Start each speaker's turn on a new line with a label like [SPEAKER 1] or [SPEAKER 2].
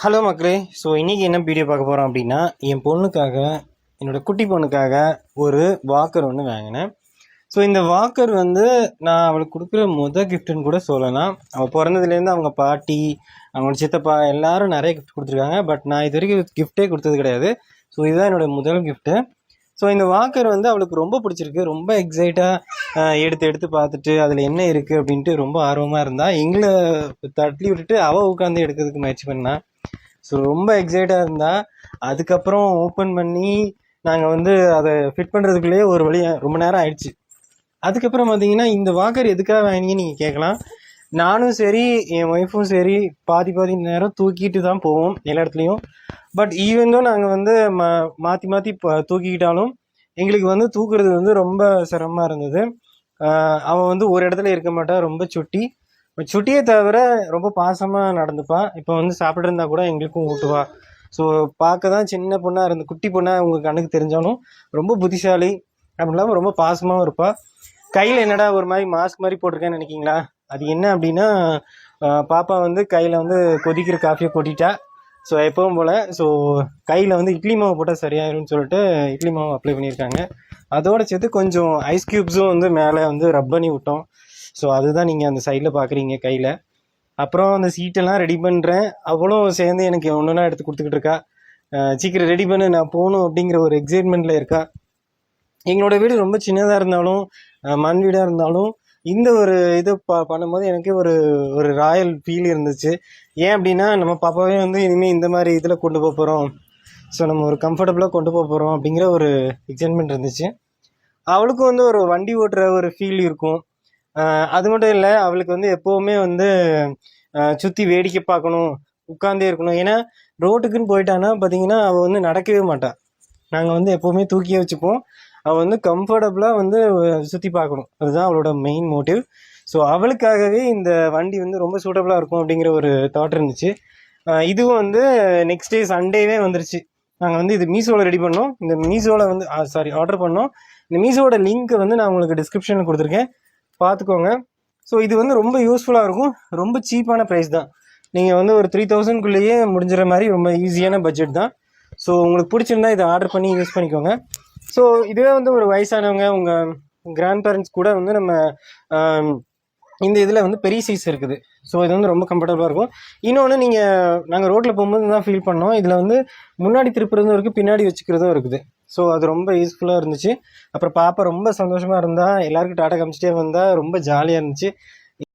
[SPEAKER 1] Hello மக்களே. So இன்றைக்கி என்ன வீடியோ பார்க்க போகிறோம் அப்படின்னா, என் பொண்ணுக்காக, என்னோடய குட்டி பொண்ணுக்காக ஒரு வாக்கர் ஒன்று வாங்கினேன். ஸோ இந்த வாக்கர் வந்து நான் அவளுக்கு கொடுக்குற கிஃப்ட்டுன்னு கூட சொல்லலாம். அவள் பிறந்ததுலேருந்து அவங்க பாட்டி, அவங்களோட சித்தப்பா எல்லாரும் நிறைய கிஃப்ட் கொடுத்துருக்காங்க. பட் நான் இது வரைக்கும் கிஃப்டே கொடுத்தது கிடையாது. ஸோ இதுதான் என்னோடய முதல் கிஃப்ட்டு. ஸோ இந்த வாக்கர் வந்து அவளுக்கு ரொம்ப பிடிச்சிருக்கு. ரொம்ப எக்ஸைட்டாக எடுத்து பார்த்துட்டு அதில் என்ன இருக்குது அப்படின்ட்டு ரொம்ப ஆர்வமாக இருந்தாள். எங்களை தட்டி விட்டுட்டு அவள் உட்காந்து எடுக்கிறதுக்கு முயற்சி பண்ணாள். ஸோ ரொம்ப எக்ஸைட்டாக இருந்தால் அதுக்கப்புறம் ஓப்பன் பண்ணி நாங்கள் வந்து அதை ஃபிட் பண்ணுறதுக்குள்ளேயே ஒரு வழியாக ரொம்ப நேரம் ஆயிடுச்சு. அதுக்கப்புறம் பார்த்தீங்கன்னா, இந்த வாக்கர் எதுக்காக வாங்கினீங்கன்னு நீங்கள் கேட்கலாம். நானும் சரி, என் ஒய்ஃபும் சரி, பாதி நேரம் தூக்கிட்டு தான் போவோம் எல்லா இடத்துலையும். பட் ஈவனும் நாங்கள் வந்து மாற்றி மாற்றி தூக்கிக்கிட்டாலும் எங்களுக்கு வந்து தூக்குறது வந்து ரொம்ப சிரமமாக இருந்தது. அவன் வந்து ஒரு இடத்துல இருக்க மாட்டா, ரொம்ப சுட்டியே தவிர ரொம்ப பாசமாக நடந்துப்பா. இப்போ வந்து சாப்பிட்டு இருந்தா கூட எங்களுக்கும் ஊட்டுவா. ஸோ பார்க்க தான் சின்ன பொண்ணாக இருந்து குட்டி பொண்ணாக உங்கள் கண்ணுக்கு தெரிஞ்சாலும் ரொம்ப புத்திசாலி, அப்படி இல்லாமல் ரொம்ப பாசமாகவும் இருப்பா. கையில் என்னடா ஒரு மாதிரி மாஸ்க் மாதிரி போட்டிருக்கேன்னு நினைக்கிங்களா? அது என்ன அப்படின்னா, பாப்பா வந்து கையில் வந்து கொதிக்கிற காஃபியை கொட்டிட்டா. ஸோ எப்பவும் போல் ஸோ கையில் வந்து இட்லி மாவு போட்டால் சரியாயிரும்னு சொல்லிட்டு இட்லி மாவு அப்ளை பண்ணியிருக்காங்க. அதோடு சேர்த்து கொஞ்சம் ஐஸ் க்யூப்ஸும் வந்து மேலே வந்து ரப் பண்ணி விட்டோம். ஸோ அதுதான் நீங்கள் அந்த சைடில் பார்க்குறீங்க கையில். அப்புறம் அந்த சீட்டெல்லாம் ரெடி பண்ணுறேன். அவளும் சேர்ந்து எனக்கு ஒன்றுனா எடுத்து கொடுத்துக்கிட்டு இருக்கா. சீக்கிரம் ரெடி பண்ணு, நான் போகணும் அப்படிங்கிற ஒரு எக்ஸைட்மெண்ட்டில் இருக்கா. எங்களோட வீடு ரொம்ப சின்னதாக இருந்தாலும், மண் வீடாக இருந்தாலும், இந்த ஒரு இது பண்ணும்போது எனக்கு ஒரு ராயல் ஃபீல் இருந்துச்சு. ஏன் அப்படின்னா, நம்ம பாப்பாவே வந்து இனிமேல் இந்த மாதிரி இதில் கொண்டு போக போகிறோம். ஸோ நம்ம ஒரு கம்ஃபர்டபுளாக கொண்டு போக போகிறோம் அப்படிங்கிற ஒரு எக்ஸைட்மெண்ட் இருந்துச்சு. அவளுக்கும் வந்து ஒரு வண்டி ஓட்டுற ஒரு ஃபீல் இருக்கும். அது மட்டும் இல்லை, அவளுக்கு வந்து எப்போவுமே வந்து சுற்றி வேடிக்கை பார்க்கணும், உட்காந்தே இருக்கணும். ஏன்னா ரோட்டுக்குன்னு போயிட்டான்னா பார்த்தீங்கன்னா அவள் வந்து நடக்கவே மாட்டாள். நாங்கள் வந்து எப்போவுமே தூக்கியே வச்சுப்போம். அவள் வந்து கம்ஃபர்டபுளாக வந்து சுற்றி பார்க்கணும், அதுதான் அவளோட மெயின் மோட்டிவ். ஸோ அவளுக்காகவே இந்த வண்டி வந்து ரொம்ப சூட்டபுளாக இருக்கும் அப்படிங்கிற ஒரு தாட் இருந்துச்சு. இதுவும் வந்து நெக்ஸ்ட் டே சண்டேவே வந்துருச்சு. நாங்கள் வந்து இது மீஷோவில் ரெடி பண்ணோம். இந்த மீஷோவில் வந்து ஆர்டர் பண்ணோம். இந்த மீஷோவோட லிங்க் வந்து நான் உங்களுக்கு டிஸ்கிரிப்ஷனில் கொடுத்துருக்கேன், பார்த்துக்கோங்க. ஸோ இது வந்து ரொம்ப யூஸ்ஃபுல்லாக இருக்கும். ரொம்ப சீப்பான ப்ரைஸ் தான். நீங்கள் வந்து ஒரு 3000குள்ளேயே முடிஞ்சிற மாதிரி ரொம்ப ஈஸியான பட்ஜெட் தான். ஸோ உங்களுக்கு பிடிச்சிருந்தா இதை ஆர்டர் பண்ணி யூஸ் பண்ணிக்கோங்க. ஸோ இதுவே வந்து ஒரு வயசானவங்க, உங்கள் கிராண்ட் பேரண்ட்ஸ் கூட வந்து நம்ம இந்த இதில் வந்து பெரிய சைஸ் இருக்குது. ஸோ இது வந்து ரொம்ப கம்ஃபர்டபுளாக இருக்கும். இன்னொன்று, நாங்கள் ரோட்டில் போகும்போது தான் ஃபீல் பண்ணோம், இதில் வந்து முன்னாடி திருப்புறதும் இருக்குது, பின்னாடி வச்சுக்கிறதும் இருக்குது. ஸோ அது ரொம்ப யூஸ்ஃபுல்லாக இருந்துச்சு. அப்புறம் பாப்பா ரொம்ப சந்தோஷமாக இருந்தால், எல்லாருக்கும் டாட்டா காமிச்சிட்டே வந்தால் ரொம்ப ஜாலியாக இருந்துச்சு.